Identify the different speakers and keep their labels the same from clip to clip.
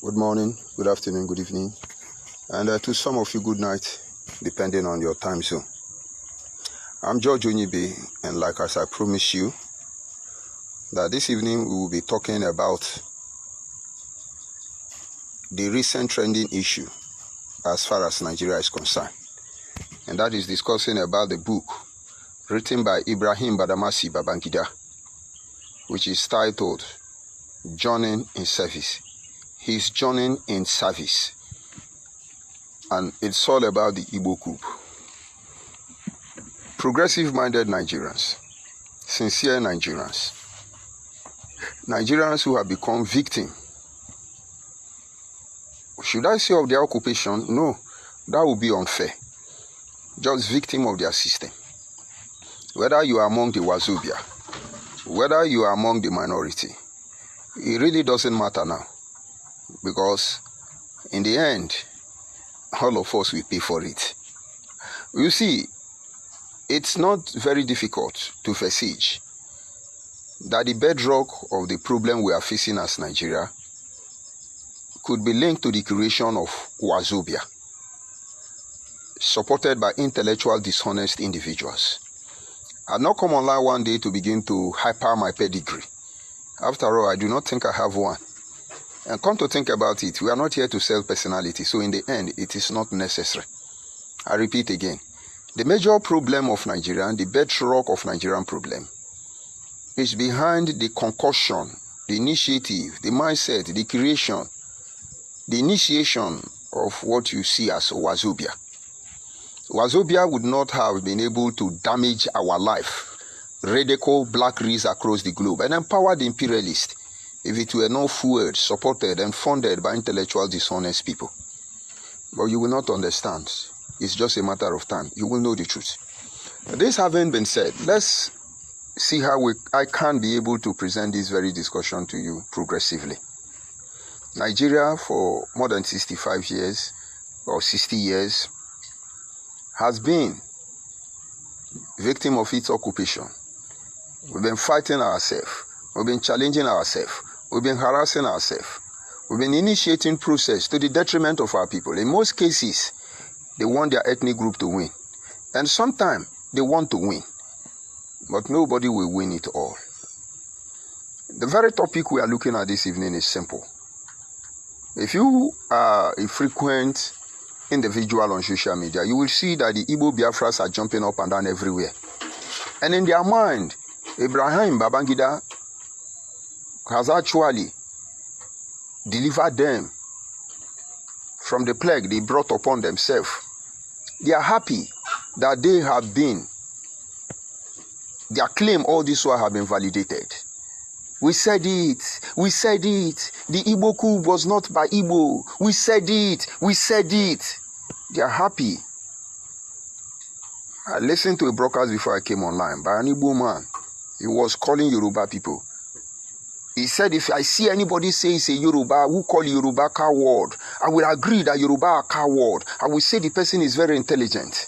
Speaker 1: Good morning, good afternoon, good evening, and to some of you, good night, depending on your time zone. I'm George Onyibe, and like as I promised you, that this evening we will be talking about the recent trending issue as far as Nigeria is concerned, and that is discussing about the book written by Ibrahim Badamasi Babangida, which is titled Journeying in Service. He's journeying in service, and it's all about the Igbo Coup. Progressive-minded Nigerians, sincere Nigerians, Nigerians who have become victim. Should I say of their occupation? No, that would be unfair. Just victim of their system. Whether you are among the Wazobia, whether you are among the minority, it really doesn't matter now. Because in the end, all of us will pay for it. You see, it's not very difficult to foresee that the bedrock of the problem we are facing as Nigeria could be linked to the creation of Wazobia, supported by intellectual dishonest individuals. I've not come online one day to begin to hyper my pedigree. After all, I do not think I have one. And come to think about it, we are not here to sell personality, so in the end, it is not necessary. I repeat again, the major problem of Nigeria, the bedrock of Nigerian problem, is behind the concussion, the initiative, the mindset, the creation, the initiation of what you see as Wazobia. Wazobia would not have been able to damage our life, radical black race across the globe, and empower the imperialists if it were not fueled, supported, and funded by intellectual dishonest people. But you will not understand. It's just a matter of time. You will know the truth. This having been said, let's see how I can be able to present this very discussion to you progressively. Nigeria, for more than 65 years or 60 years, has been victim of its occupation. We've been fighting ourselves. We've been challenging ourselves. We've been harassing ourselves. We've been initiating process to the detriment of our people. In most cases, they want their ethnic group to win. And sometimes they want to win. But nobody will win it all. The very topic we are looking at this evening is simple. If you are a frequent individual on social media, you will see that the Igbo Biafras are jumping up and down everywhere. And in their mind, Ibrahim Badamasi has actually delivered them from the plague they brought upon themselves. They are happy that they have been, their claim all this while have been validated. We said it, we said it. The Igbo Coup was not by Igbo. We said it, we said it. They are happy. I listened to a broadcast before I came online by an Igbo man. He was calling Yoruba people. He said, if I see anybody say it's a Yoruba who call Yoruba coward, I will agree that Yoruba are coward. I will say the person is very intelligent.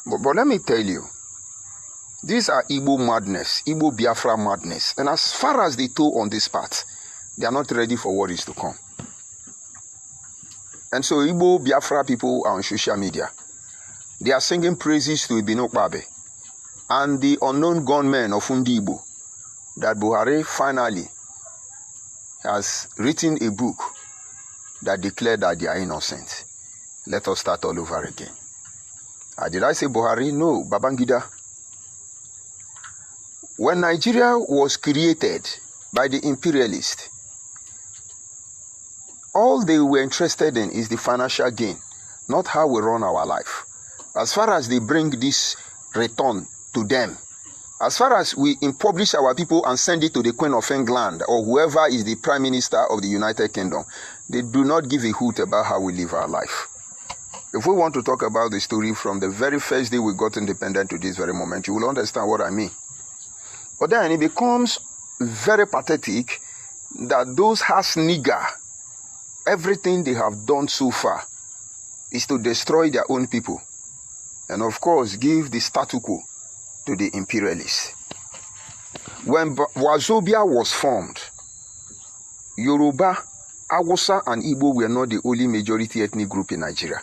Speaker 1: But let me tell you, these are Igbo madness, Igbo Biafra madness. And as far as they toe on this path, they are not ready for what is to come. And so Igbo Biafra people are on social media. They are singing praises to Ibino Babe and the unknown gunmen of Undibo, that Buhari finally has written a book that declared that they are innocent. Let us start all over again. Did I say Buhari? No, Babangida. When Nigeria was created by the imperialists, all they were interested in is the financial gain, not how we run our life. As far as they bring this return to them, as far as we impoverish our people and send it to the Queen of England or whoever is the Prime Minister of the United Kingdom, they do not give a hoot about how we live our life. If we want to talk about the story from the very first day we got independent to this very moment, you will understand what I mean. But then it becomes very pathetic that those has nigger, everything they have done so far is to destroy their own people. And of course, give the status quo to the imperialists. When Wazobia was formed, Yoruba Hausa and Igbo were not the only majority ethnic group in Nigeria.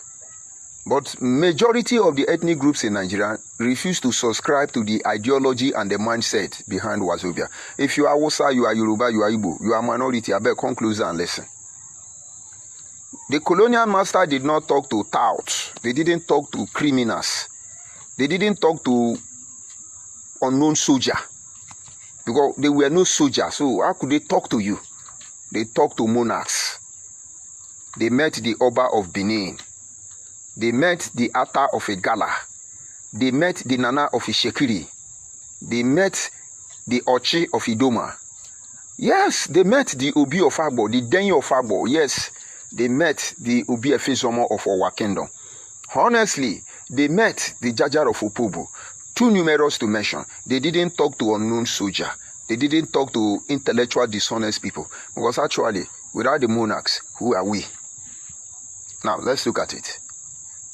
Speaker 1: But majority of the ethnic groups in Nigeria refuse to subscribe to the ideology and the mindset behind Wazobia. If you are Hausa, you are Yoruba, you are Igbo, you are minority, I better come closer and listen. The colonial master did not talk to touts. They didn't talk to criminals. They didn't talk to unknown soldier. Because they were no soldiers. So how could they talk to you? They talked to monarchs. They met the Oba of Benin. They met the Ata of Igala. They met the Nana of Ishekiri. They met the Ochi of Idoma. Yes, they met the Obi of Agbo, the Denyi of Agbo. Yes, they met the Obi Efezomo of our kingdom. Honestly, they met the Jajar of Opobo. Too numerous to mention. They didn't talk to unknown soldier. They didn't talk to intellectual, dishonest people. Because actually, without the monarchs, who are we? Now, let's look at it.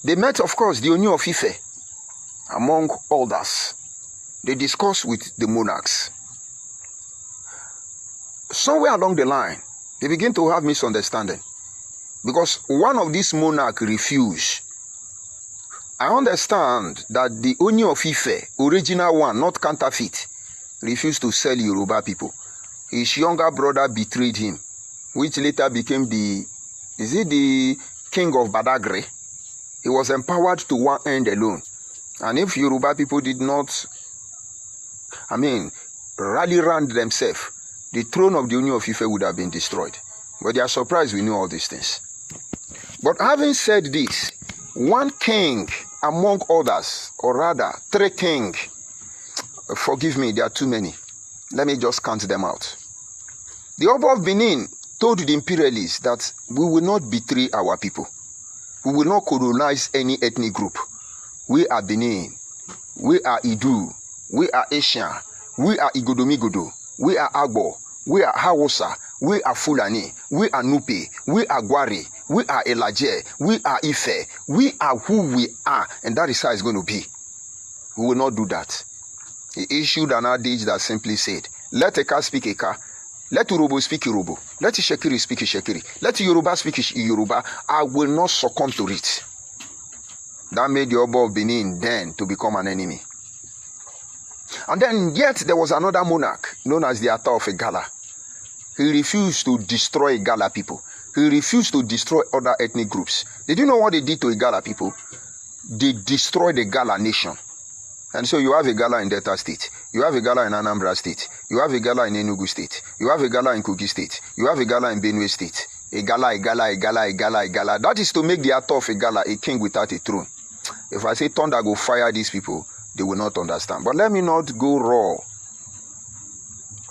Speaker 1: They met, of course, the Oni of Ife, among others. They discussed with the monarchs. Somewhere along the line, they begin to have misunderstanding. Because one of these monarchs refused. I understand that the Oni of Ife, original one, not counterfeit, refused to sell Yoruba people. His younger brother betrayed him, which later became the king of Badagry. He was empowered to one end alone. And if Yoruba people did not, rally around themselves, the throne of the Oni of Ife would have been destroyed. But they are surprised we knew all these things. But having said this, one king among others, or rather, 3 kings, forgive me, there are too many. Let me just count them out. The Oba of Benin told the imperialists that we will not betray our people. We will not colonize any ethnic group. We are Benin. We are Idu. We are Asian. We are Igodomigodo. We are Agbo. We are Hausa. We are Fulani. We are Nupe. We are Gwari. We are Elaje. We are Ife. We are who we are. And that is how it's going to be. We will not do that. He issued an adage that simply said, let Eka speak Eka. Let Urobo speak Urobo. Let Ishekiri speak Ishekiri. Let Yoruba speak Yoruba. I will not succumb to it. That made the Oba of Benin then to become an enemy. And then yet there was another monarch known as the Ata of Igala. He refused to destroy Igala people. He refused to destroy other ethnic groups. Did you know what they did to Igala people? They destroyed the Igala nation. And so you have a Igala in Delta State. You have a Igala in Anambra State. You have a Igala in Enugu State. You have a Igala in Kogi State. You have a Igala in Benue State. Igala. That is to make the Ata of Igala a king without a throne. If I say thunder go fire these people, they will not understand. But let me not go raw.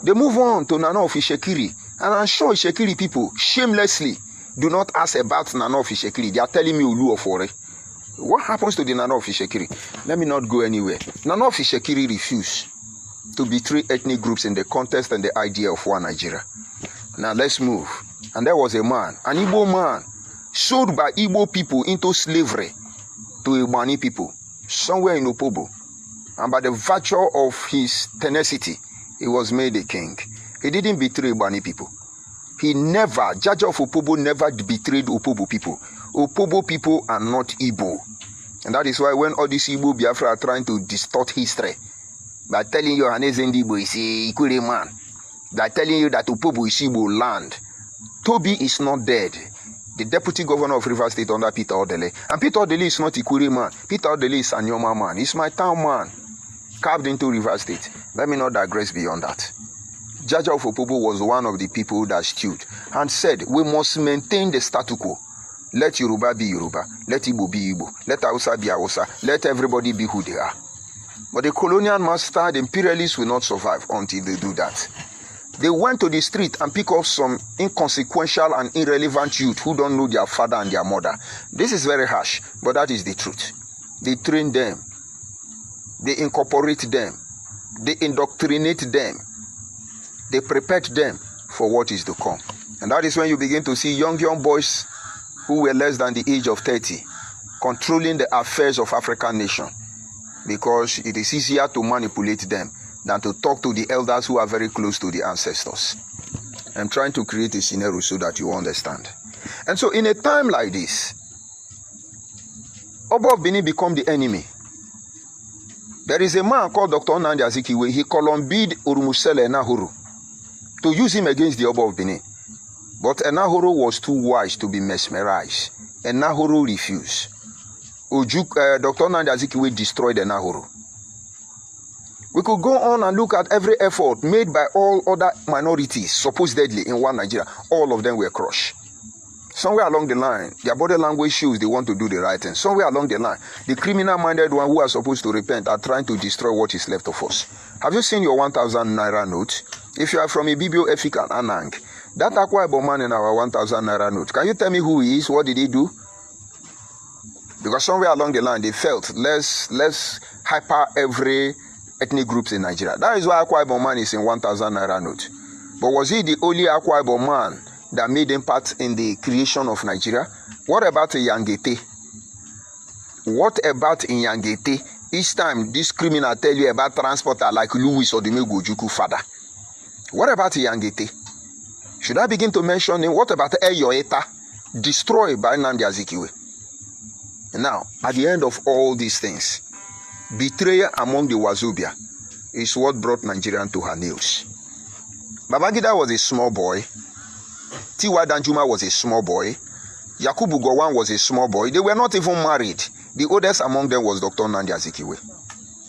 Speaker 1: They move on to Nana of Ishekiri. And I'm sure Ishekiri people shamelessly do not ask about Nana of Ishekiri. They are telling me Ulu of Ore. What happens to the Nana of Ishekiri? Let me not go anywhere. Nana of Ishekiri refused to betray ethnic groups in the context and the idea of one Nigeria. Now let's move. And there was a man, an Igbo man, sold by Igbo people into slavery to Igbani people, somewhere in Opobo. And by the virtue of his tenacity, he was made a king. He didn't betray Igbani people. He never, Jaja of Opobo never betrayed Opobo people. Opobo people are not Igbo. And that is why when all these Igbo Biafra are trying to distort history, by telling you Hanezendi Igbo is a Ikure man, by telling you that Opobo is Igbo land, Toby is not dead. The deputy governor of Rivers State under Peter Odele. And Peter Odele is not Ikure man. Peter Odele is Anyoma man. He's my town man, carved into Rivers State. Let me not digress beyond that. Jaja of Opobo was one of the people that stood and said, we must maintain the status quo. Let Yoruba be Yoruba. Let Igbo be Igbo. Let Hausa be Hausa. Let everybody be who they are. But the colonial master, the imperialists, will not survive until they do that. They went to the street and picked up some inconsequential and irrelevant youth who don't know their father and their mother. This is very harsh, but that is the truth. They train them. They incorporate them. They indoctrinate them. They prepared them for what is to come. And that is when you begin to see young boys who were less than the age of 30 controlling the affairs of African nation, because it is easier to manipulate them than to talk to the elders who are very close to the ancestors. I'm trying to create a scenario so that you understand. And so in a time like this, Oba of Benin become the enemy. There is a man called Dr. Nnamdi Azikiwe. He columbied Orumusele Enahoro to use him against the Oba of Benin. But Enahoro was too wise to be mesmerized. Enahoro refused. Dr. Nnamdi Azikiwe destroyed Enahoro. We could go on and look at every effort made by all other minorities, supposedly in one Nigeria. All of them were crushed. Somewhere along the line, their body language shows they want to do the right thing. Somewhere along the line, the criminal-minded one who are supposed to repent are trying to destroy what is left of us. Have you seen your 1,000 naira note? If you are from Ibibio, Efik, and Anang, that Akwa Ibom man in our 1,000 naira note, can you tell me who he is? What did he do? Because somewhere along the line, they felt let's hyper every ethnic groups in Nigeria. That is why Akwa Ibom man is in 1,000 naira note. But was he the only Akwa Ibom man that made impact in the creation of Nigeria? What about Yangete? What about in Yangete? Each time this criminal tell you about transporter like Louis or the Megojuku father. What about Yangete? Should I begin to mention him? What about Eyoeta? Destroyed by Nnamdi Azikiwe. Now, at the end of all these things, betrayal among the Wazobia is what brought Nigeria to her knees. Babangida was a small boy. Tiwa Danjuma was a small boy. Yakubu Gowon was a small boy. They were not even married. The oldest among them was Dr. Nnamdi Azikiwe.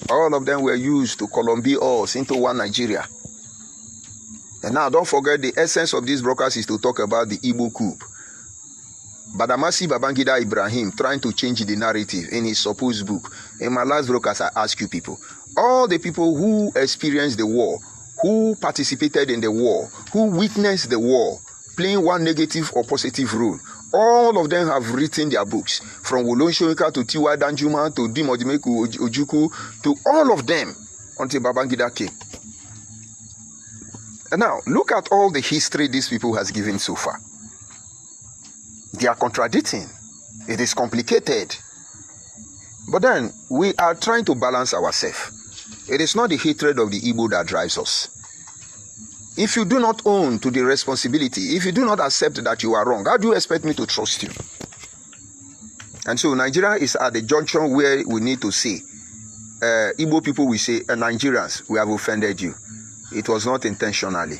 Speaker 1: All of them were used to Columbia us into one Nigeria. And now don't forget, the essence of these brokers is to talk about the Igbo Coup. Badamasi Babangida Ibrahim trying to change the narrative in his supposed book. In my last brokers, I ask you people, all the people who experienced the war, who participated in the war, who witnessed the war, playing one negative or positive role, all of them have written their books, from Wolon Shoyinka to Tiwa Danjuma to Dimodimeku Ojuku, to all of them until Babangida came. And now, look at all the history these people has given so far. They are contradicting. It is complicated. But then, we are trying to balance ourselves. It is not the hatred of the Igbo that drives us. If you do not own to the responsibility, if you do not accept that you are wrong, how do you expect me to trust you? And so Nigeria is at the junction where we need to say, Igbo people will say, Nigerians, we have offended you. It was not intentionally.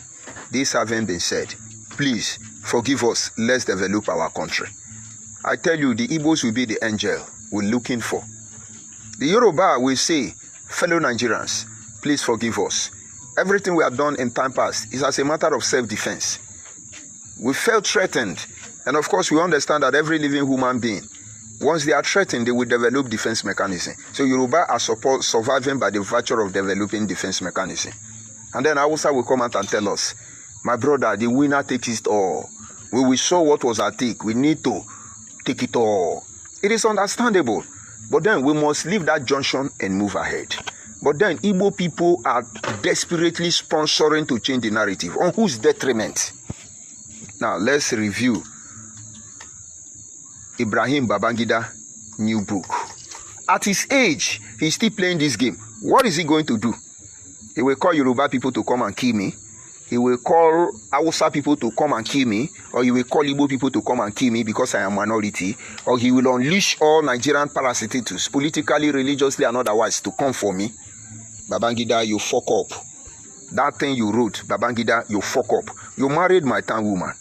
Speaker 1: This having been said, please forgive us. Let's develop our country. I tell you, the Igbos will be the angel we're looking for. The Yoruba will say, fellow Nigerians, please forgive us. Everything we have done in time past is as a matter of self-defense. We felt threatened. And of course, we understand that every living human being, once they are threatened, they will develop defense mechanism. So Yoruba are surviving by the virtue of developing defense mechanism. And then Hausa will come out and tell us, my brother, the winner takes it all. When we saw what was at stake, we need to take it all. It is understandable. But then we must leave that junction and move ahead. But then Igbo people are desperately sponsoring to change the narrative. On whose detriment? Now let's review Ibrahim Babangida new book. At his age, he's still playing this game. What is he going to do? He will call Yoruba people to come and kill me. He will call Hausa people to come and kill me. Or he will call Igbo people to come and kill me because I am minority. Or he will unleash all Nigerian parasiticus, politically, religiously, and otherwise, to come for me. Babangida, you fuck up. That thing you wrote, Babangida, you fuck up. You married my town woman.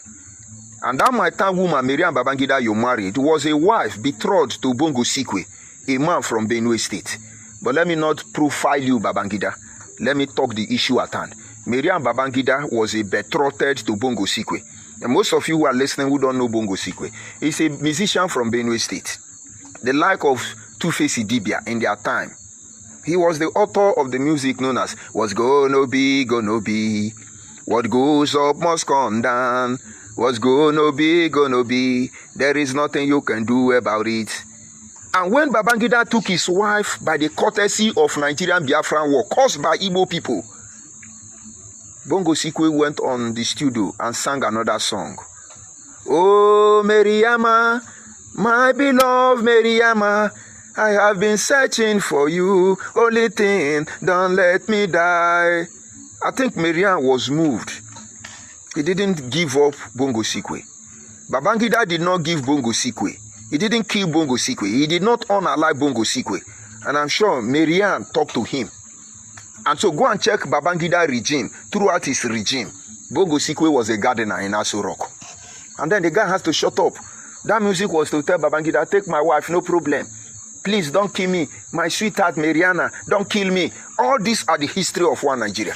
Speaker 1: And that my town woman, Miriam Babangida, you married, was a wife betrothed to Bongo Sikwe, a man from Benue State. But let me not profile you, Babangida. Let me talk the issue at hand. Miriam Babangida was a betrothed to Bongo Sikwe. And most of you who are listening who don't know Bongo Sikwe, he's a musician from Benue State. The like of Two-Face Idibia in their time. He was the author of the music known as What's Gonna Be, Gonna Be. What goes up must come down. What's gonna be, gonna be. There is nothing you can do about it. And when Babangida took his wife by the courtesy of Nigerian Biafran war caused by Igbo people, Bongo Sikwe went on the studio and sang another song. Oh, Mariama, my beloved Mariama, I have been searching for you. Only thing, don't let me die. I think Mariam was moved. He didn't give up Bongo Sikwe. Babangida did not give Bongo Sikwe. He didn't kill Bongo Sikwe. He did not unalive Bongo Sikwe. And I'm sure Marianne talked to him. And so go and check Babangida regime. Throughout his regime, Bongo Sikwe was a gardener in Aso Rock. And then the guy has to shut up. That music was to tell Babangida, take my wife, no problem. Please don't kill me. My sweetheart Mariana, don't kill me. All these are the history of one Nigeria.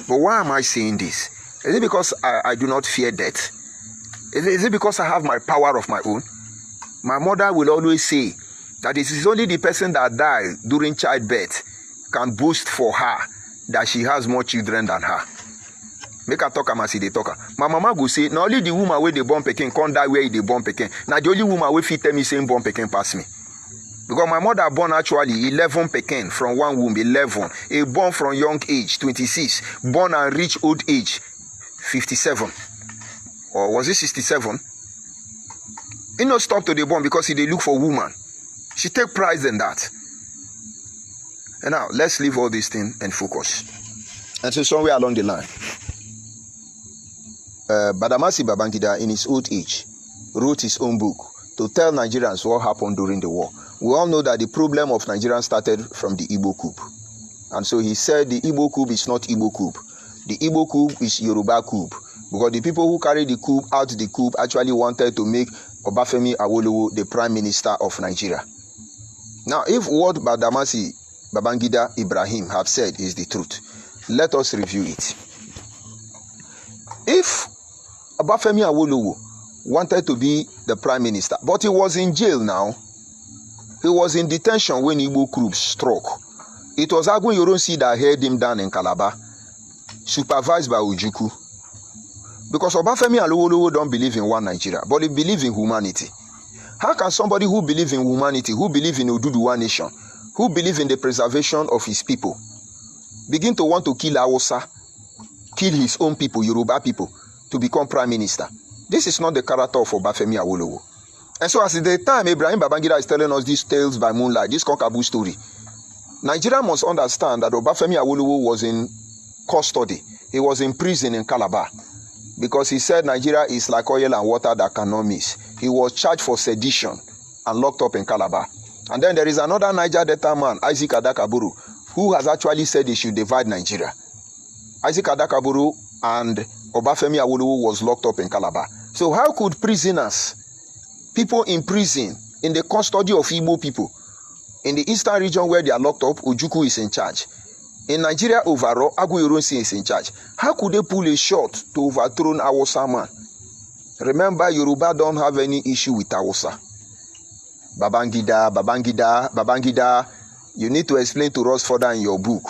Speaker 1: But why am I saying this? Is it because I do not fear death? Is it because I have my power of my own? My mother will always say that it is only the person that died during childbirth can boast for her that she has more children than her. Make her talk as they talk. My mama go say, not only the woman where they born Pekin can't die where they born Pekin. Now the only woman where fit tell me saying born Pekin pass me. Because my mother born actually 11 Pekin from one womb, 11. A born from young age, 26. Born and reach old age, 57. Or was it 67? He no stop to the born because he they look for woman. She take pride in that. And now, let's leave all these things and focus. And so somewhere along the line, Badamasi Babangida, in his old age, wrote his own book to tell Nigerians what happened during the war. We all know that the problem of Nigerians started from the Igbo Coup. And so he said the Igbo Coup is not Igbo Coup. The Igbo Coup is Yoruba Coup. Because the people who carried the coup out the coup actually wanted to make Obafemi Awolowo the Prime Minister of Nigeria. Now, if what Badamasi Babangida Ibrahim have said is the truth, let us review it. If Obafemi Awolowo wanted to be the Prime Minister, but he was in jail now, he was in detention when Igbo Coup struck. It was Agun Yoronsi that held him down in Calabar, supervised by Ojukwu. Because Obafemi Awolowo don't believe in one Nigeria, but he believes in humanity. How can somebody who believes in humanity, who believes in Oduduwa nation, who believes in the preservation of his people, begin to want to kill Hausa, kill his own people, Yoruba people, to become Prime Minister? This is not the character of Obafemi Awolowo. And so as the time Ibrahim Badamasi is telling us these tales by moonlight, this Konkabu story, Nigeria must understand that Obafemi Awolowo was in custody. He was in prison in Calabar. Because he said Nigeria is like oil and water that cannot miss. He was charged for sedition and locked up in Calabar. And then there is another Niger Delta man, Isaac Adakaburu, who has actually said they should divide Nigeria. Isaac Adakaburu and Obafemi Awolowo was locked up in Calabar. So how could prisoners, people in prison, in the custody of Igbo people, in the eastern region where they are locked up, Ojukwu is in charge. In Nigeria overall, Agu Yoronsi is in charge. How could they pull a shot to overthrow Hausa man? Remember, Yoruba don't have any issue with Hausa. Babangida, you need to explain to us further in your book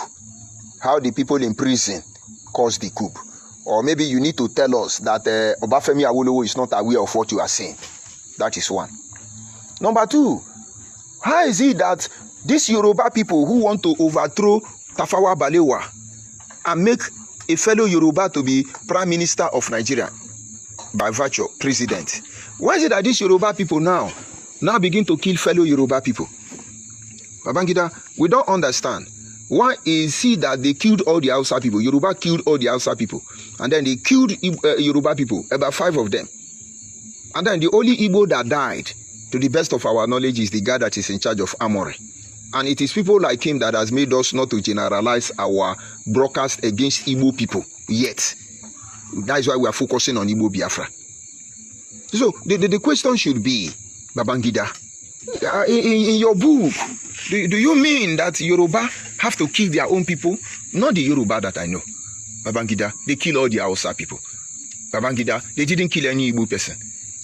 Speaker 1: how the people in prison caused the coup. Or maybe you need to tell us that Obafemi Awolowo is not aware of what you are saying. That is one. Number two, how is it that these Yoruba people who want to overthrow Tafawa Balewa and make a fellow Yoruba to be Prime Minister of Nigeria by virtue president, why is it that these Yoruba people now begin to kill fellow Yoruba people? Babangida, we don't understand. Why is it that they killed all the Hausa people? Yoruba killed all the Hausa people. And then they killed Yoruba people, about 5 of them. And then the only Igbo that died, to the best of our knowledge, is the guy that is in charge of Amore. And it is people like him that has made us not to generalize our broadcast against Igbo people yet. That is why we are focusing on Igbo Biafra. So the question should be, Babangida, in your book, do you mean that Yoruba have to kill their own people? Not the Yoruba that I know. Babangida, they kill all the Hausa people. Babangida, they didn't kill any Igbo person.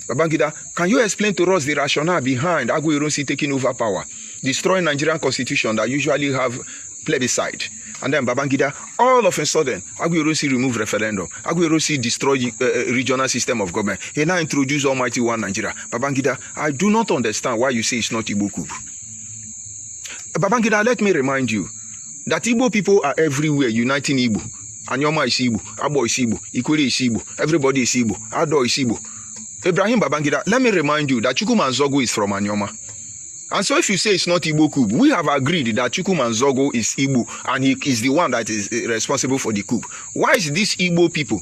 Speaker 1: Babangida, can you explain to us the rationale behind Agu Yoronsi taking over power, destroying Nigerian constitution that usually have plebiscite? And then Babangida, all of a sudden, Agu Yoronsi remove referendum. Agu Yoronsi destroy regional system of government. He now introduce Almighty One Nigeria. Babangida, I do not understand why you say it's not Igbo Coup. Babangida, let me remind you that Igbo people are everywhere uniting Igbo. Anyoma is Igbo, Abo is Igbo, Ikwere is Igbo, everybody is Igbo, Ado is Igbo. Ibrahim Babangida, let me remind you that Chukwuma Nzogo is from Anyoma. And so if you say it's not Igbo coup, we have agreed that Chukwuma Nzogo is Igbo and he is the one that is responsible for the coup. Why is these Igbo people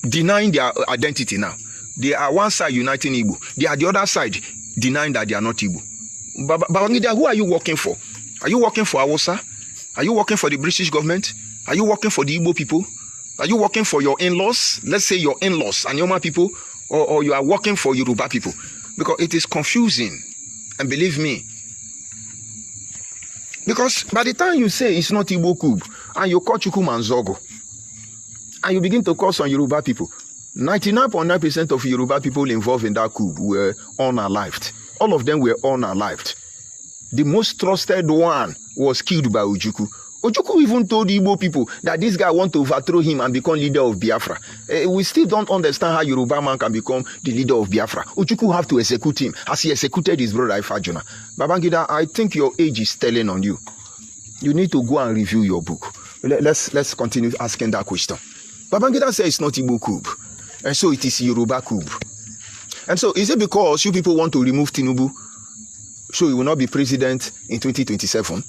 Speaker 1: denying their identity now. They are one side uniting Igbo. They are the other side denying that they are not Igbo. Babangida, who are you working for? Are you working for Hausa? Are you working for the British government? Are you working for the Igbo people? Are you working for your in-laws? Let's say your in-laws and Yoma people, or you are working for Yoruba people. Because it is confusing. And believe me, because by the time you say it's not Igbo Coup, and you call Chukwuma and Zogo, and you begin to curse on Yoruba people, 99.9% of Yoruba people involved in that coup were unalived. All of them were unalived. The most trusted one was killed by Ojukwu. Ojukwu even told Igbo people that this guy want to overthrow him and become leader of Biafra. We still don't understand how Yoruba man can become the leader of Biafra. Ojukwu have to execute him as he executed his brother Ifajuna. Babangida, I think your age is telling on you. You need to go and review your book. Let's continue asking that question. Babangida says it's not Igbo Coup, and so it is Yoruba Coup. And so is it because you people want to remove Tinubu so he will not be president in 2027?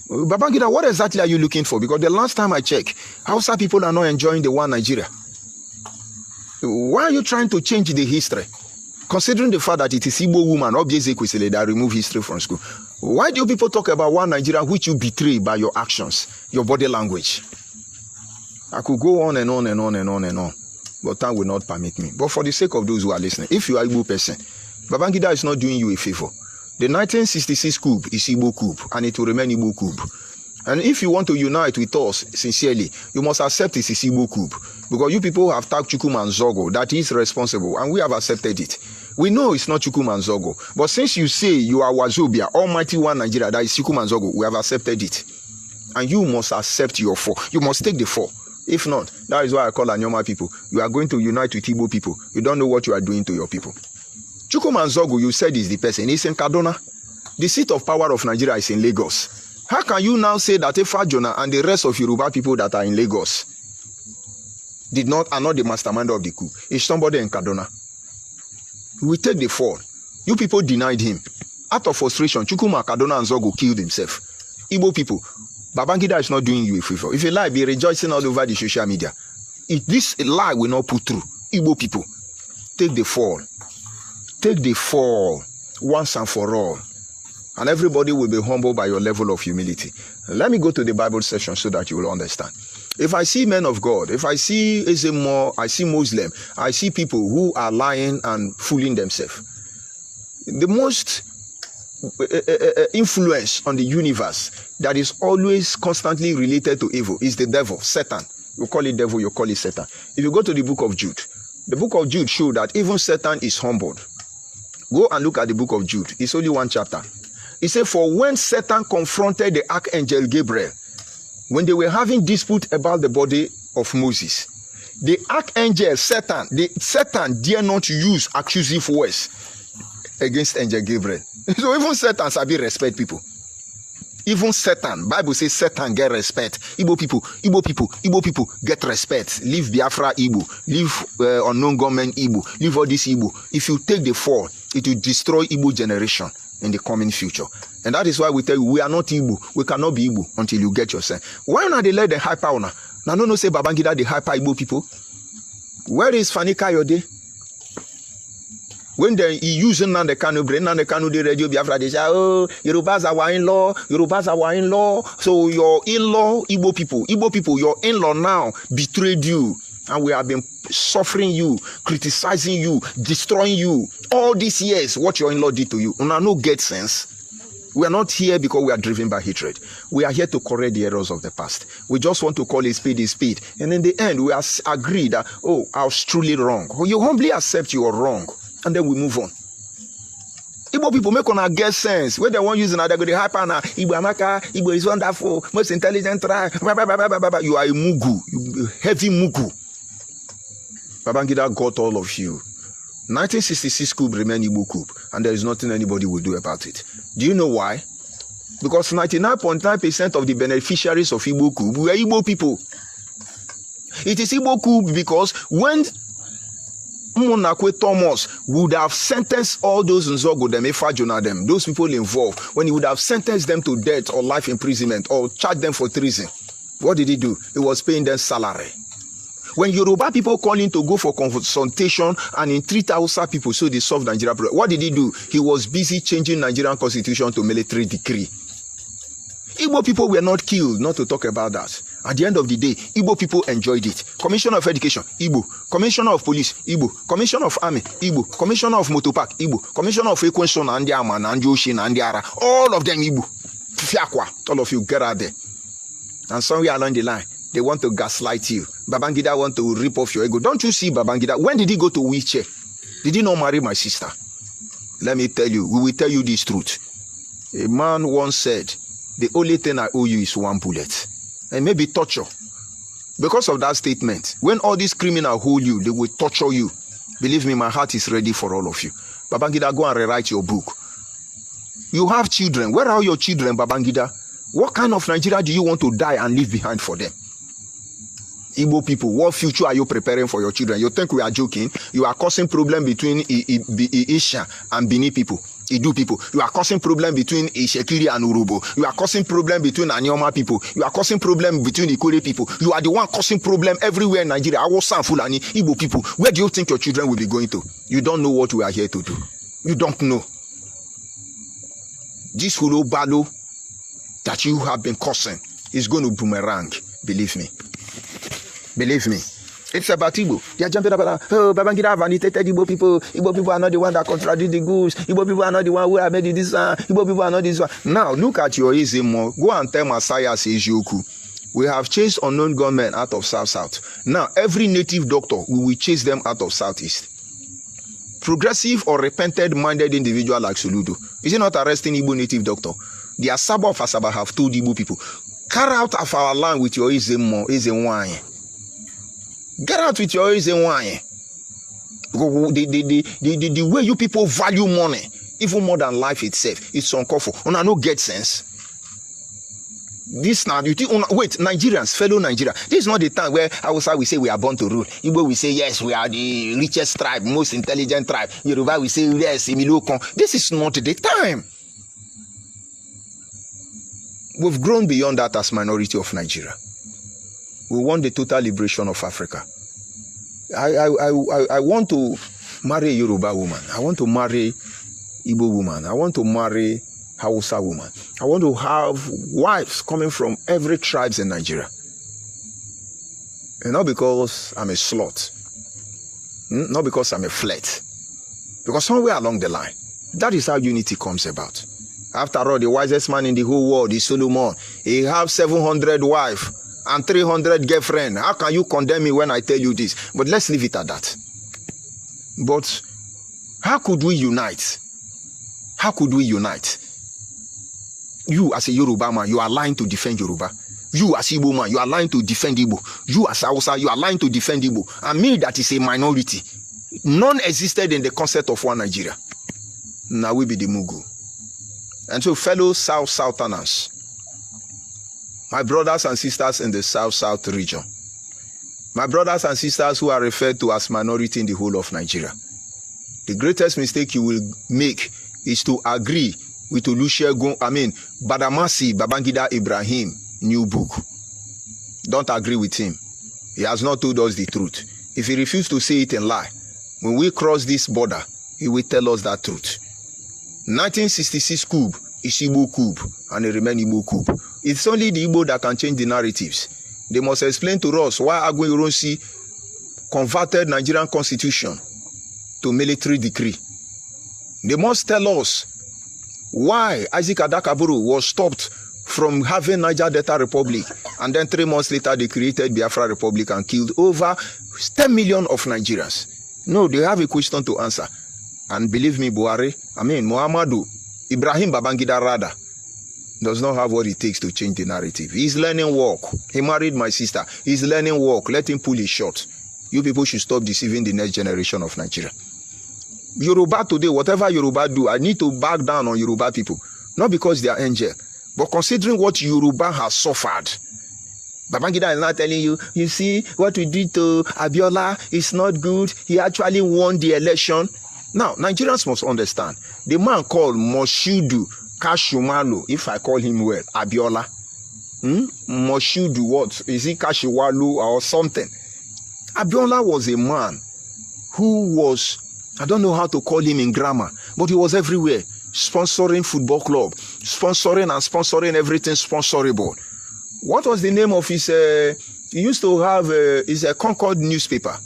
Speaker 1: Babangida, what exactly are you looking for? Because the last time I checked, Hausa people are not enjoying the one Nigeria. Why are you trying to change the history? Considering the fact that it is Igbo woman, Obieze that remove history from school. Why do people talk about one Nigeria which you betray by your actions, your body language? I could go on and on and on and on and on, but time will not permit me. But for the sake of those who are listening, if you are Igbo person, Babangida is not doing you a favor. The 1966 coup is Igbo coup, and it will remain Igbo coup. And if you want to unite with us sincerely, you must accept it is Igbo coup. Because you people have tagged Chukwuma and Zogo, that is responsible, and we have accepted it. We know it's not Chukwuma and Zogo. But since you say you are Wazobia, Almighty One Nigeria, that is Chukwuma and Zogo, we have accepted it. And you must accept your fall. You must take the fall. If not, that is why I call Anyoma people. You are going to unite with Igbo people. You don't know what you are doing to your people. Chukwuma and Zogo, you said is the person. He's in Kaduna. The seat of power of Nigeria is in Lagos. How can you now say that Ifajona and the rest of Yoruba people that are in Lagos are not the mastermind of the coup? It's somebody in Kaduna. We take the fall. You people denied him. Out of frustration, Chukwuma, Kaduna, and Zogo killed himself. Igbo people, Babangida is not doing you a favor. If you lie, be rejoicing all over the social media. If this lie will not put through, Igbo people, take the fall. Take the fall once and for all. And everybody will be humbled by your level of humility. Let me go to the Bible section so that you will understand. If I see men of God, if I see Ezemo, I see Muslim, I see people who are lying and fooling themselves. The most influence on the universe that is always constantly related to evil is the devil, Satan. You call it devil, you call it Satan. If you go to the book of Jude, the book of Jude shows that even Satan is humbled. Go and look at the book of Jude. It's only one chapter. He said, for when Satan confronted the archangel Gabriel, when they were having dispute about the body of Moses, the archangel Satan dare not use accusive words against angel Gabriel. So even Satan sabi respect people. Even Satan, Bible says Satan get respect. Igbo people get respect. Leave Biafra Igbo, leave unknown government Igbo, leave all this Igbo. If you take the fall, it will destroy Igbo generation in the coming future. And that is why we tell you, we are not Igbo. We cannot be Igbo until you get yourself. Why not they let the hyper on? Now no say Babangida the hyper Igbo people. Where is Fani Kayode? When they using Nande Kanu, bring Nande Kanu the radio Biafra, they say, oh, Yorubas are in-law, Yorubas are in-law. So your in-law, Igbo people, your in-law now betrayed you. And we have been suffering you, criticizing you, destroying you. All these years, what your in-law did to you. Una no get sense. We are not here because we are driven by hatred. We are here to correct the errors of the past. We just want to call a spade a spade. And in the end, we agree that, oh, I was truly wrong. You humbly accept you are wrong. And then we move on. Igbo people make on a get sense. When they want using they go the hyper now. Igbo Amaka, Igbo is wonderful, most intelligent tribe. You are a mugu, you heavy mugu. Babangida got all of you. 1966 coup remained Igbo coup, and there is nothing anybody will do about it. Do you know why? Because 99.9% of the beneficiaries of Igbo coup were Igbo people. It is Igbo coup because when Monarchs Thomas would have sentenced all those Nzogo, them, Ifajona, them, those people involved, when he would have sentenced them to death or life imprisonment or charged them for treason, what did he do? He was paying them salary. When Yoruba people call him to go for consultation and entreat Hausa people so they solve Nigeria problem, what did he do? He was busy changing Nigerian constitution to military decree. Igbo people were not killed, not to talk about that. At the end of the day, Igbo people enjoyed it. Commissioner of Education, Igbo. Commissioner of Police, Igbo. Commissioner of Army, Igbo. Commissioner of Motopark, Igbo. Commissioner of Equation, Andiama, Nanjoshin, Andiara. All of them Igbo. Fiakwa. All of you get out there. And somewhere along the line, they want to gaslight you. Babangida want to rip off your ego. Don't you see Babangida? When did he go to wheelchair? Did he not marry my sister? Let me tell you, we will tell you this truth. A man once said, the only thing I owe you is one bullet. And maybe torture. Because of that statement, when all these criminals hold you, they will torture you. Believe me, my heart is ready for all of you. Babangida, go and rewrite your book. You have children. Where are your children, Babangida? What kind of Nigeria do you want to die and leave behind for them? Igbo people, what future are you preparing for your children? You think we are joking? You are causing problem between Isha and Bini people. Idu people. You are causing problem between Ishekiri and Urubo. You are causing problem between Anyoma people. You are causing problem between Ikore people. You are the one causing problem everywhere in Nigeria. Awosa and Fulani, Igbo people. Where do you think your children will be going to? You don't know what we are here to do. You don't know. This Hulo Balo that you have been causing is going to boomerang. Believe me. Believe me. It's about Igbo. They are jumping up and oh, Babangida have annotated Igbo people. Igbo people are not the one that contradict the goods. Igbo people are not the one who have made this one. Igbo people are not this one. Now, look at your Izimo. Go and tell Messiah says Yoku. We have chased unknown gunmen out of South. Now, every native doctor, we will chase them out of Southeast. Progressive or repented-minded individual like Soludo. Is he not arresting Igbo native doctor? The Asaba of Asaba have told Igbo people, carry out of our land with your Izemo. Get out with your wine. The way you people value money, even more than life itself, it's uncalled for. Una no get sense. This now, you think, wait, Nigerians, fellow Nigeria, this is not the time where Hausa we say we are born to rule. Igbo we say yes, we are the richest tribe, most intelligent tribe. Yoruba we say yes, Imilokon. This is not the time. We've grown beyond that as minority of Nigeria. We want the total liberation of Africa. I want to marry a Yoruba woman. I want to marry Igbo woman. I want to marry Hausa woman. I want to have wives coming from every tribes in Nigeria. And not because I'm a slut. Not because I'm a flirt. Because somewhere along the line, that is how unity comes about. After all, the wisest man in the whole world is Solomon. He has 700 wives and 300 girlfriends. How can you condemn me when I tell you this? But let's leave it at that. But how could we unite? How could we unite? You as a Yoruba man, you are lying to defend Yoruba. You as Igbo man, you are lying to defend Igbo. You as Hausa, you are lying to defend Igbo. And me, that is a minority. None existed in the concept of one Nigeria. Now we be the Mugu. And so fellow Southerners, my brothers and sisters in the South region, my brothers and sisters who are referred to as minority in the whole of Nigeria, the greatest mistake you will make is to agree with Badamasi Babangida Ibrahim new book. Don't agree with him. He has not told us the truth. If he refuses to say it and lie, when we cross this border, he will tell us that truth. 1966 coup is Igbo Coup, and it remains Igbo Coup. It's only the Igbo that can change the narratives. They must explain to us why Agboironsi converted Nigerian constitution to military decree. They must tell us why Isaac Adakaburu was stopped from having Niger Delta Republic, and then 3 months later they created Biafra Republic and killed over 10 million of Nigerians. No, they have a question to answer. And believe me, Muhammadu, Ibrahim Badamasi Babangida does not have what it takes to change the narrative. He's learning work. He married my sister. He's learning work. Let him pull his shot. You people should stop deceiving the next generation of Nigeria. Yoruba today, whatever Yoruba do, I need to back down on Yoruba people. Not because they are angel, but considering what Yoruba has suffered. Babangida is not telling you, you see, what we did to Abiola is not good. He actually won the election. Now, Nigerians must understand. The man called Moshudu Kashumalo, if I call him well, Abiola. Moshudu what? Is he Kashiwalu or something? Abiola was a man who was, I don't know how to call him in grammar, but he was everywhere, sponsoring football club, sponsoring everything sponsorable. What was the name of his, he used to have, his Concord newspaper.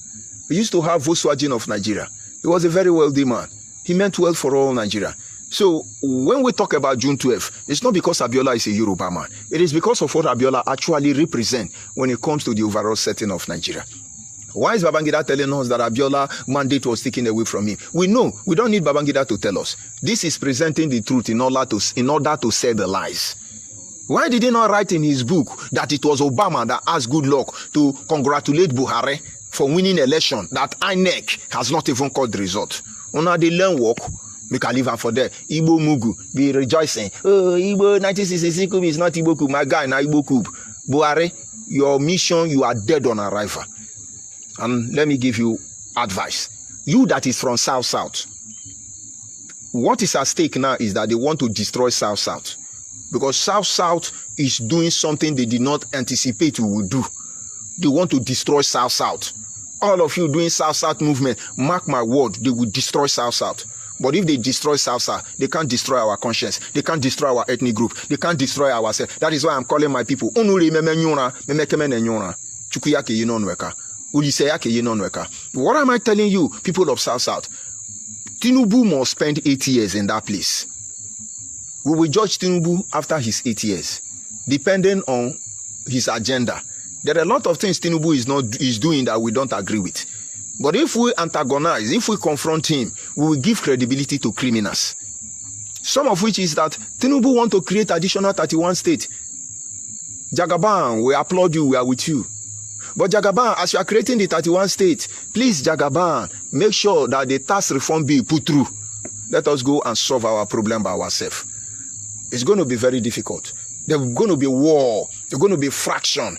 Speaker 1: He used to have Volkswagen of Nigeria. He was a very wealthy man. He meant well for all Nigeria. So when we talk about June 12, it's not because Abiola is a Yoruba man. It is because of what Abiola actually represents when it comes to the overall setting of Nigeria. Why is Babangida telling us that Abiola mandate was taken away from him? We know. We don't need Babangida to tell us. This is presenting the truth in order to sell the lies. Why did he not write in his book that it was Obama that asked good luck to congratulate Buhari for winning election that INEC has not even called the result? Una the learn work, we can leave her for there. Igbo Mugu be rejoicing. Oh, Igbo 1966 coup is not Igbo Coup. My guy, now Igbo Coup. Buhari, your mission, you are dead on arrival. And let me give you advice. You that is from South. What is at stake now is that they want to destroy South. Because South is doing something they did not anticipate we would do. They want to destroy South. All of you doing South movement, mark my word, they will destroy South. But if they destroy South, they can't destroy our conscience. They can't destroy our ethnic group. They can't destroy ourselves. That is why I'm calling my people. What am I telling you, people of South? Tinubu must spend 8 years in that place. We will judge Tinubu after his 8 years, depending on his agenda. There are a lot of things Tinubu is doing that we don't agree with. But if we antagonize, if we confront him, we will give credibility to criminals. Some of which is that Tinubu want to create additional 31 states. Jagaban, we applaud you, we are with you. But Jagaban, as you are creating the 31 states, please, Jagaban, make sure that the tax reform bill put through. Let us go and solve our problem by ourselves. It's going to be very difficult. There's going to be war. There's going to be friction.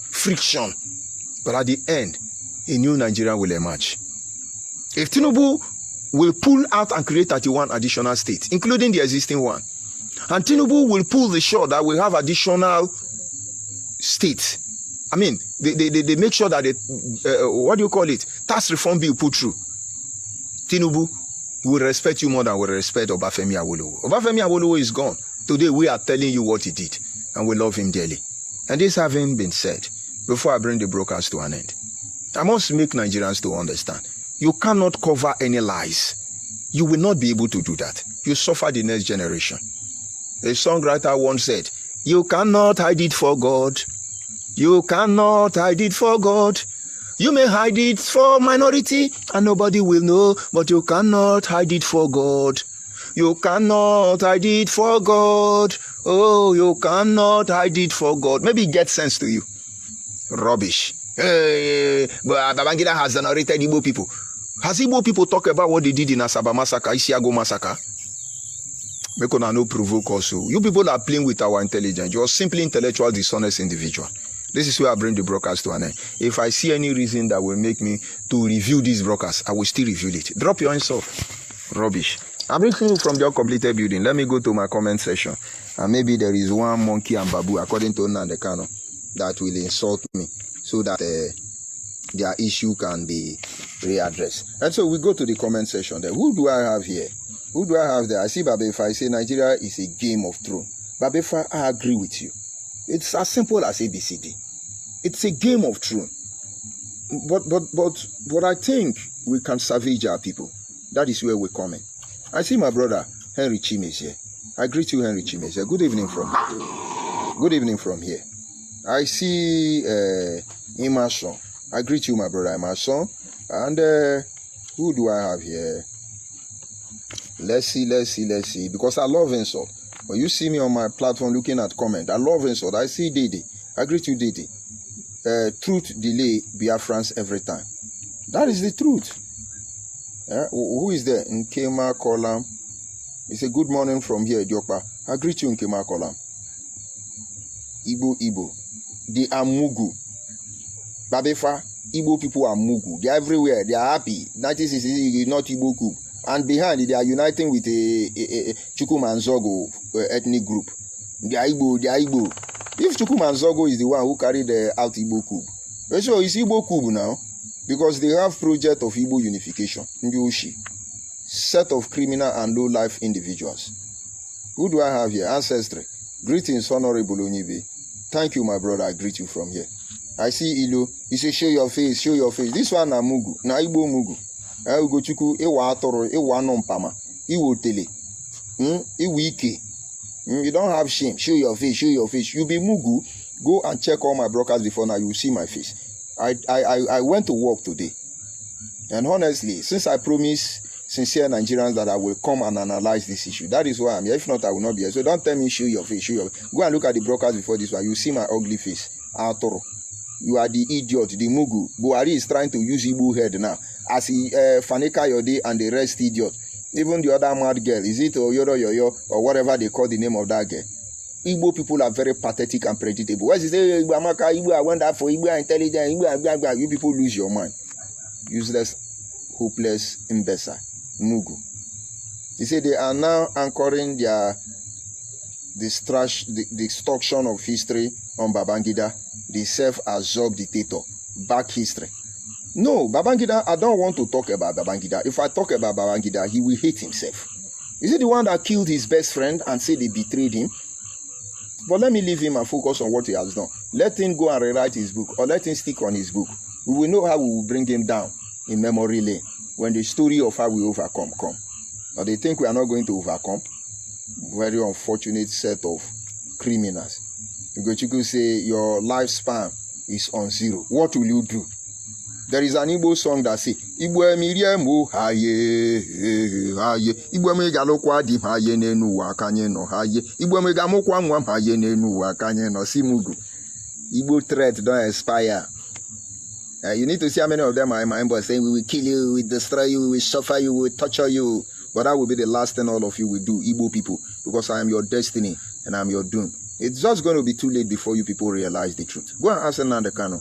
Speaker 1: But at the end, a new Nigeria will emerge. If Tinubu will pull out and create 31 additional states, including the existing one, and Tinubu will pull the shot that we have additional states, I mean, they make sure that tax reform bill put through. Tinubu will respect you more than we respect Obafemi Awolowo. Obafemi Awolowo is gone. Today we are telling you what he did, and we love him dearly. And this having been said, before I bring the broadcast to an end, I must make Nigerians to understand. You cannot cover any lies. You will not be able to do that. You suffer the next generation. A songwriter once said, you cannot hide it for God. You cannot hide it for God. You may hide it for minority and nobody will know, but you cannot hide it for God. You cannot hide it for God. Oh, you cannot hide it for God. Maybe it gets sense to you. Rubbish. Hey, but Babangida has narrated Igbo people. Has Igbo people talked about what they did in Asaba massacre, Isiago massacre? Make una no provoke also. You people are playing with our intelligence. You are simply intellectual, dishonest individual. This is where I bring the broadcast to an end. If I see any reason that will make me to review this broadcast, I will still review it. Drop your hands off. Rubbish. I'm bringing you from the uncompleted building. Let me go to my comment section. And maybe there is one monkey and babu, according to Nandekano, that will insult me so that their issue can be readdressed. And so we go to the comment section there. Who do I have here? Who do I have there? I see Babefa. I say Nigeria is a game of throne. Babefa, I agree with you. It's as simple as ABCD. It's a game of throne. But I think we can savage our people. That is where we're coming. I see my brother Henry Chimes here. I greet you, Henry Chimes. Good evening from here. I see Emerson. I greet you, my brother Emerson. And who do I have here? Let's see. Because I love insult. When you see me on my platform looking at comment, I love insult. I see Dede. I greet you, Dede. Truth delay Biafrans every time. That is the truth. Who is there? Nkema Kolam. It's a good morning from here, Diokpa. I greet you, Nkema Kolam. Igbo. They are Mugu. Babefa, Igbo people are Mugu. They are everywhere. They are happy. 1960 is not Igbo Coup. And behind it, they are uniting with a Chukwumanzogo ethnic group. They are Igbo. If Chukwumanzogo is the one who carried out Igbo Coup, so it's Igbo Coup now. Because they have project of Igbo unification, Ndushi, set of criminal and low-life individuals. Who do I have here? Ancestry. Greetings, Honorable Onyibe. Thank you, my brother. I greet you from here. I see Ilo. He says, show your face, show your face. This one na Mugu, na Igbo Mugu. Ugo Chuku, Ewa Atoro, Ewa Nompama, Iwo Tele, Iwo Ike. You don't have shame. Show your face, show your face. You be Mugu. Go and check all my broadcasts before now. You will see my face. I went to work today. And honestly, since I promised sincere Nigerians that I will come and analyze this issue, that is why I'm here. If not, I will not be here. So don't tell me show your face, show your face. Go and look at the broadcast before this one. You see my ugly face. Atoro. You are the idiot, the Mugu. Buhari is trying to use Igbo head now. As he Faneka Yode and the rest idiot. Even the other mad girl, is it Oyodo Yoyo or whatever they call the name of that girl? Igbo people are very pathetic and predictable. Why is it Igbo Amaka, Igbo, I went that for Igbo intelligent, Igbo, you people lose your mind. Useless, hopeless, imbecile, Mugu. They say they are now anchoring their destruction of history on Babangida, the self-absorbed dictator. Back history. No, Babangida, I don't want to talk about Babangida. If I talk about Babangida, he will hate himself. Is it the one that killed his best friend and said they betrayed him? But let me leave him and focus on what he has done. Let him go and rewrite his book, or let him stick on his book. We will know how we will bring him down in memory lane when the story of how we overcome come. Or they think we are not going to overcome. Very unfortunate set of criminals. Ugochukwu say your lifespan is on 0. What will you do? There is an Igbo song that says, Igbo emiriemu haye haye. Igbo emegalokwa di haye nenu wakanye no haye. Igbo emegamokwa mwam haye nenu wakanye no simugu. Igbo threat don't expire. You need to see how many of them are in my inbox saying, we will kill you, we will destroy you, we will suffer you, we will torture you. But that will be the last thing all of you will do, Igbo people, because I am your destiny and I am your doom. It's just going to be too late before you people realize the truth. Go and ask Nnamdi Kanu.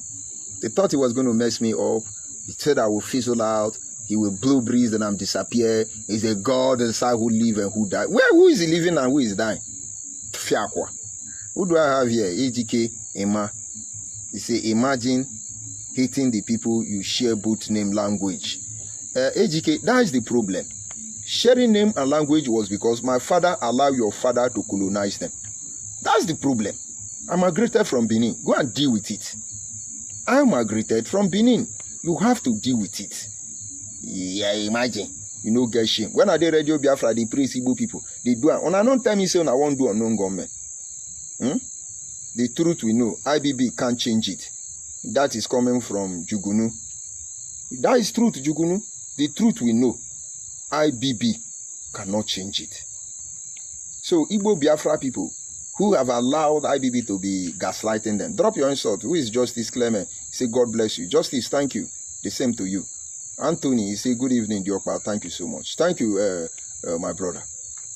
Speaker 1: They thought he was going to mess me up. He said I will fizzle out. He will blow breeze and I'm disappear. He's a God inside who live and who die. Who is he living and who is dying? Fiakwa. Who do I have here? AGK, Emma. He say, imagine hating the people you share both name language. AGK, that is the problem. Sharing name and language was because my father allowed your father to colonize them. That's the problem. I migrated from Benin. Go and deal with it. I migrated from Benin. You have to deal with it. Yeah, imagine. You know, get shame. When I did Radio Biafra, they praise Igbo people. They do it. On a non-time, you say, I won't do a non-government. The truth we know, IBB can't change it. That is coming from Jugunu. That is truth, Jugunu. The truth we know, IBB cannot change it. So, Igbo Biafra people who have allowed IBB to be gaslighting them, drop your insult. Who is Justice Clement? Say, God bless you. Justice, thank you. The same to you. Anthony, say, good evening, Diokpa. Thank you so much. Thank you, my brother.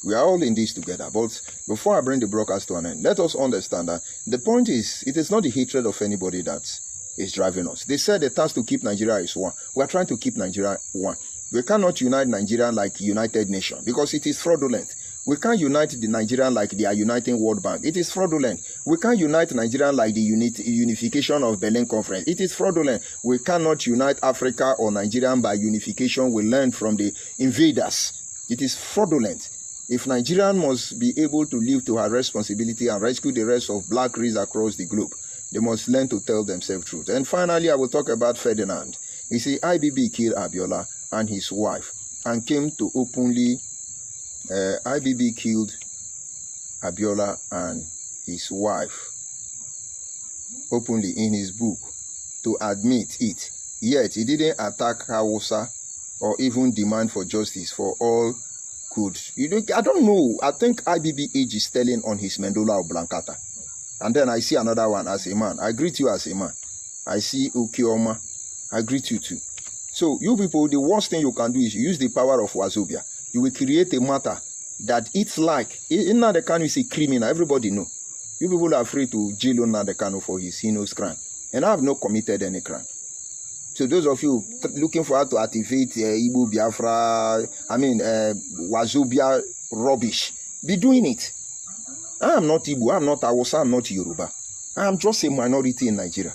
Speaker 1: We are all in this together. But before I bring the broadcast to an end, let us understand that the point is, it is not the hatred of anybody that is driving us. They said the task to keep Nigeria is one. We are trying to keep Nigeria one. We cannot unite Nigeria like United Nations because it is fraudulent. We can't unite the Nigerian like they are uniting World Bank. It is fraudulent. We can't unite Nigeria like the unification of Berlin Conference. It is fraudulent. We cannot unite Africa or Nigeria by unification we learned from the invaders. It is fraudulent. If Nigeria must be able to live to her responsibility and rescue the rest of black race across the globe, they must learn to tell themselves truth. And finally, I will talk about Ferdinand. You see, IBB killed Abiola and his wife and came to openly IBB killed Abiola and his wife openly in his book to admit it. Yet he didn't attack Hausa or even demand for justice for all good. I don't know. I think IBB age is telling on his Mendola or Blancata. And then I see another one as a man. I greet you as a man. I see Ukioma. I greet you too. So you people, the worst thing you can do is use the power of Wazobia. You will create a matter that it's like, in Nnamdi Kanu is a criminal, everybody know. You people are free to jail Nnamdi Kanu for his heinous crime. And I have not committed any crime. So those of you looking for how to activate Igbo Biafra, Wazobia rubbish, be doing it. I am not Igbo, I am not Hausa, I am not Yoruba. I am just a minority in Nigeria.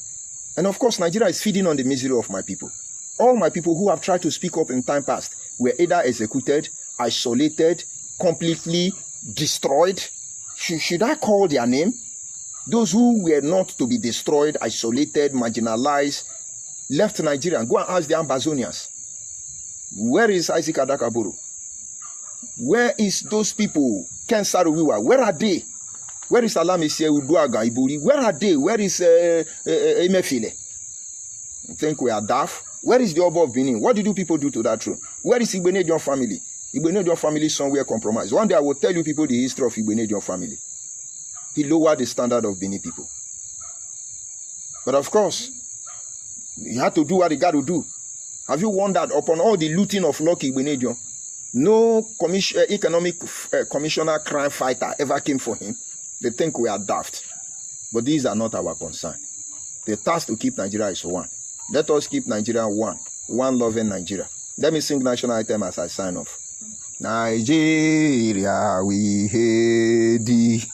Speaker 1: And of course, Nigeria is feeding on the misery of my people. All my people who have tried to speak up in time past were either executed, isolated, completely destroyed. Should I call their name? Those who were not to be destroyed, isolated, marginalized, left Nigeria. Go and ask the Ambazonians. Where is Isaac Adakaburu? Where is those people? Ken Saruwiwa, where are they? Where is Alamesie Uduaga Iburi? Where are they? Where is Emefile? You think we are daft? Where is the Oba of Benin? What did you people do to that throne? Where is Igbenedion family? Igbenedion family somewhere compromised. One day I will tell you people the history of Igbenedion family. He lowered the standard of Benin people. But of course, you had to do what you got to do. Have you wondered upon all the looting of Lucky Igbenedion? No economic commissioner crime fighter ever came for him. They think we are daft. But these are not our concern. The task to keep Nigeria is one. Let us keep Nigeria one. One loving Nigeria. Let me sing national anthem as I sign off. Nigeria, we hate thee.